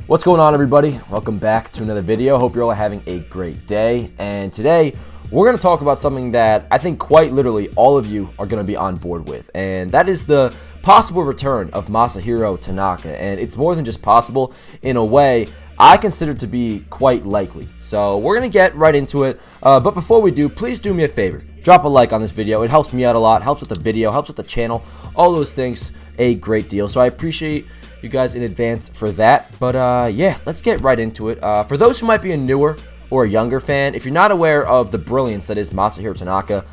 What's going on, everybody? Welcome back to another video. Hope you're all having a great day. And today we're going to talk about something that I think quite literally all of you are going to be on board with, and that is the possible return of Masahiro Tanaka. And it's more than just possible. In a way, I consider to be quite likely. So we're going to get right into it. But before we do, please do me a favor. Drop a like on this video. It helps me out a lot, helps with the video, helps with the channel, all those things a great deal. So I appreciate you guys in advance for that. But yeah, let's get right into it. For those who might be a newer or a younger fan, if you're not aware of the brilliance that is Masahiro Tanaka,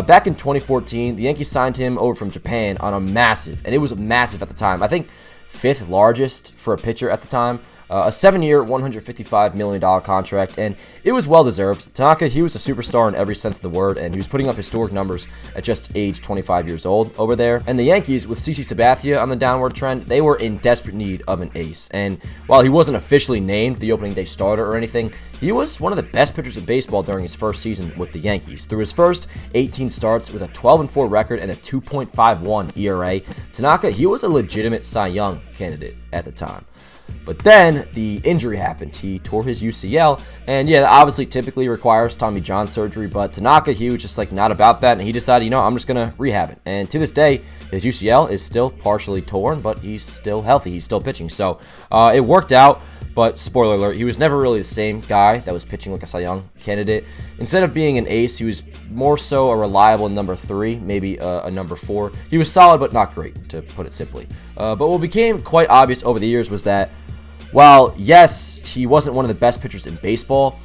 back in 2014, the Yankees signed him over from Japan on a massive, and it was massive at the time, I think 5th largest for a pitcher at the time, a 7-year, $155 million contract, and it was well-deserved. Tanaka, he was a superstar in every sense of the word, and he was putting up historic numbers at just age 25 years old over there. And the Yankees, with CC Sabathia on the downward trend, they were in desperate need of an ace. And while he wasn't officially named the opening day starter or anything, he was one of the best pitchers in baseball during his first season with the Yankees. Through his first 18 starts with a 12-4 record and a 2.51 ERA, Tanaka, he was a legitimate Cy Young candidate at the time. But then the injury happened. He tore his UCL, and yeah, that obviously typically requires Tommy John surgery, but Tanaka, he was just like not about that, and he decided, you know, I'm just going to rehab it. And to this day, his UCL is still partially torn, but he's still healthy. He's still pitching. So it worked out, but spoiler alert, he was never really the same guy that was pitching like a Cy Young candidate. Instead of being an ace, he was more so a reliable number 3, maybe a number 4. He was solid, but not great, to put it simply. But what became quite obvious over the years was that while, yes, he wasn't one of the best pitchers in baseball,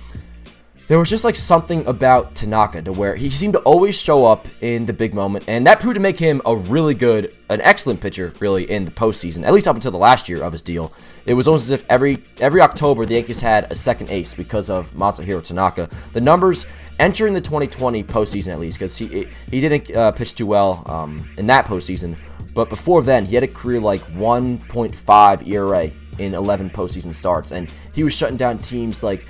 there was just like something about Tanaka to where he seemed to always show up in the big moment, and that proved to make him a really good, an excellent pitcher, really, in the postseason, at least up until the last year of his deal. It was almost as if every October the Yankees had a second ace because of Masahiro Tanaka. The numbers entering the 2020 postseason, at least, because he didn't pitch too well in that postseason, but before then he had a career like 1.5 ERA in 11 postseason starts, and he was shutting down teams like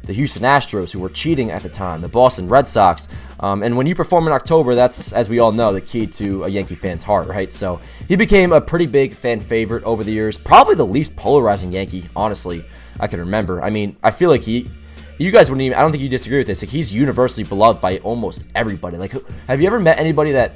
the Houston Astros, who were cheating at the time, the Boston Red Sox, and when you perform in October, that's, as we all know, the key to a Yankee fan's heart, right? So he became a pretty big fan favorite over the years, probably the least polarizing Yankee, honestly, I can remember. I mean, I feel like you guys wouldn't even, I don't think you disagree with this, like he's universally beloved by almost everybody. Like, have you ever met anybody that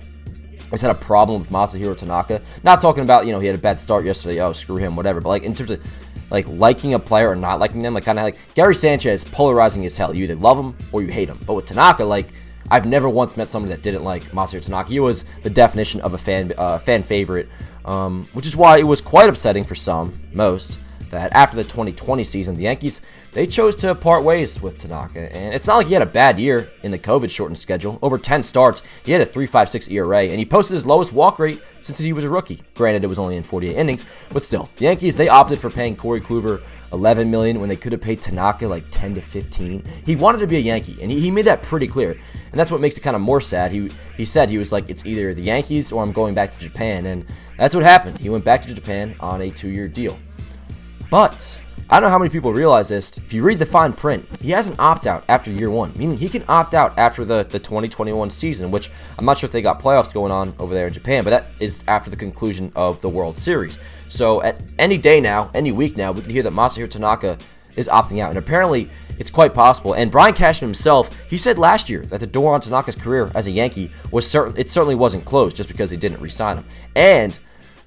has had a problem with Masahiro Tanaka? Not talking about, you know, he had a bad start yesterday, oh, screw him, whatever, but like in terms of like liking a player or not liking them, like kind of like Gary Sanchez, polarizing as hell. You either love him or you hate him. But with Tanaka, like I've never once met somebody that didn't like Masahiro Tanaka. He was the definition of a fan favorite, which is why it was quite upsetting for most that after the 2020 season, the Yankees, they chose to part ways with Tanaka. And it's not like he had a bad year in the COVID-shortened schedule. Over 10 starts, he had a 3.56 ERA, and he posted his lowest walk rate since he was a rookie. Granted, it was only in 48 innings, but still. The Yankees, they opted for paying Corey Kluber $11 million when they could have paid Tanaka like 10 to 15. He wanted to be a Yankee, and he made that pretty clear. And that's what makes it kind of more sad. He said he was like, it's either the Yankees or I'm going back to Japan, and that's what happened. He went back to Japan on a 2-year deal. But I don't know how many people realize this. If you read the fine print, he has an opt-out after year 1, meaning he can opt out after the 2021 season, which I'm not sure if they got playoffs going on over there in Japan, but that is after the conclusion of the World Series. So at any day now, any week now, we can hear that Masahiro Tanaka is opting out, and apparently it's quite possible. And Brian Cashman himself, he said last year that the door on Tanaka's career as a Yankee was certainly wasn't closed just because they didn't re-sign him. And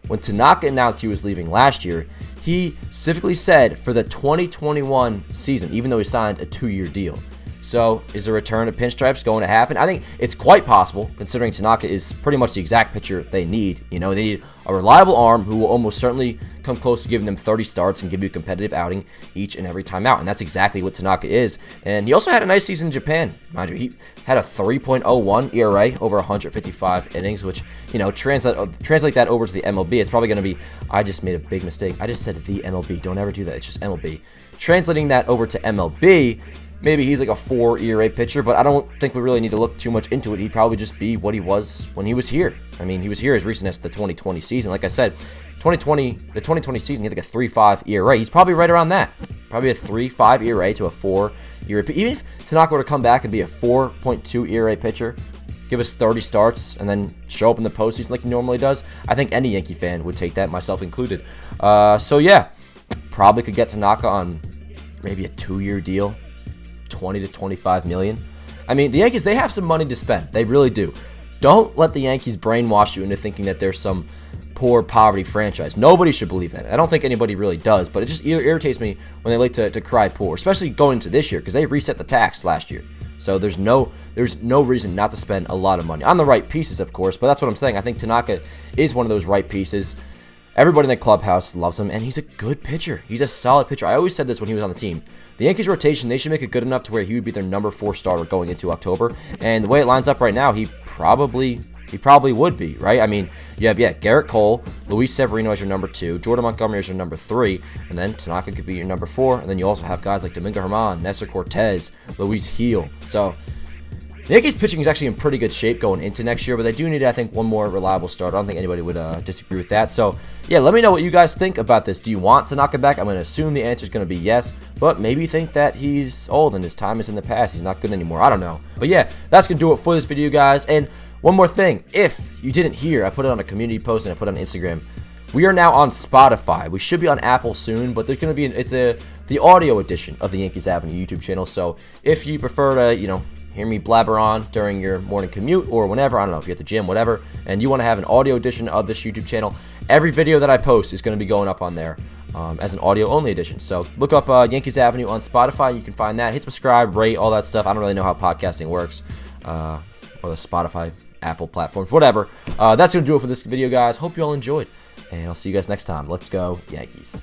when Tanaka announced he was leaving last year, he specifically said for the 2021 season, even though he signed a 2-year deal. So is a return of pinstripes going to happen? I think it's quite possible, considering Tanaka is pretty much the exact pitcher they need. You know, they need a reliable arm who will almost certainly come close to giving them 30 starts and give you a competitive outing each and every time out. And that's exactly what Tanaka is. And he also had a nice season in Japan. Mind you, he had a 3.01 ERA over 155 innings, which, you know, translate that over to the MLB. It's probably going to be, I just made a big mistake. I just said the MLB. Don't ever do that. It's just MLB. Translating that over to MLB, maybe he's like a 4 ERA pitcher, but I don't think we really need to look too much into it. He'd probably just be what he was when he was here. I mean, he was here as recent as the 2020 season. Like I said, the 2020 season, he had like a 3.5 ERA. He's probably right around that. Probably a 3.5 ERA to a 4 ERA. Even if Tanaka were to come back and be a 4.2 ERA pitcher, give us 30 starts, and then show up in the postseason like he normally does, I think any Yankee fan would take that, myself included. So yeah, probably could get Tanaka on maybe a 2-year deal, 20 to 25 million. I mean, the Yankees, they have some money to spend. They really do. Don't let the Yankees brainwash you into thinking that there's some poor poverty franchise. Nobody should believe that. I don't think anybody really does, but it just irritates me when they like to cry poor, especially going into this year, because they reset the tax last year. So there's no reason not to spend a lot of money on the right pieces, of course. But that's what I'm saying. I think Tanaka is one of those right pieces. Everybody in the clubhouse loves him, and he's a good pitcher. He's a solid pitcher. I always said this when he was on the team. The Yankees rotation, they should make it good enough to where he would be their number 4 starter going into October. And the way it lines up right now, he probably would be, right? I mean, you have, Garrett Cole, Luis Severino as your number 2, Jordan Montgomery as your number 3, and then Tanaka could be your number 4, and then you also have guys like Domingo Germán, Nestor Cortez, Luis Gil. So the Yankees pitching is actually in pretty good shape going into next year, but they do need, I think, one more reliable starter. I don't think anybody would disagree with that. So, yeah, let me know what you guys think about this. Do you want Tanaka back? I'm going to assume the answer is going to be yes, but maybe you think that he's old and his time is in the past. He's not good anymore. I don't know. But, yeah, that's going to do it for this video, guys. And one more thing. If you didn't hear, I put it on a community post and I put it on Instagram. We are now on Spotify. We should be on Apple soon, but there's going to be the audio edition of the Yankees Avenue YouTube channel. So if you prefer to, hear me blabber on during your morning commute or whenever, I don't know, if you're at the gym, whatever, and you want to have an audio edition of this YouTube channel, every video that I post is going to be going up on there as an audio-only edition. So look up Yankees Avenue on Spotify. You can find that. Hit subscribe, rate, all that stuff. I don't really know how podcasting works, or the Spotify, Apple platforms, whatever. That's going to do it for this video, guys. Hope you all enjoyed, and I'll see you guys next time. Let's go, Yankees.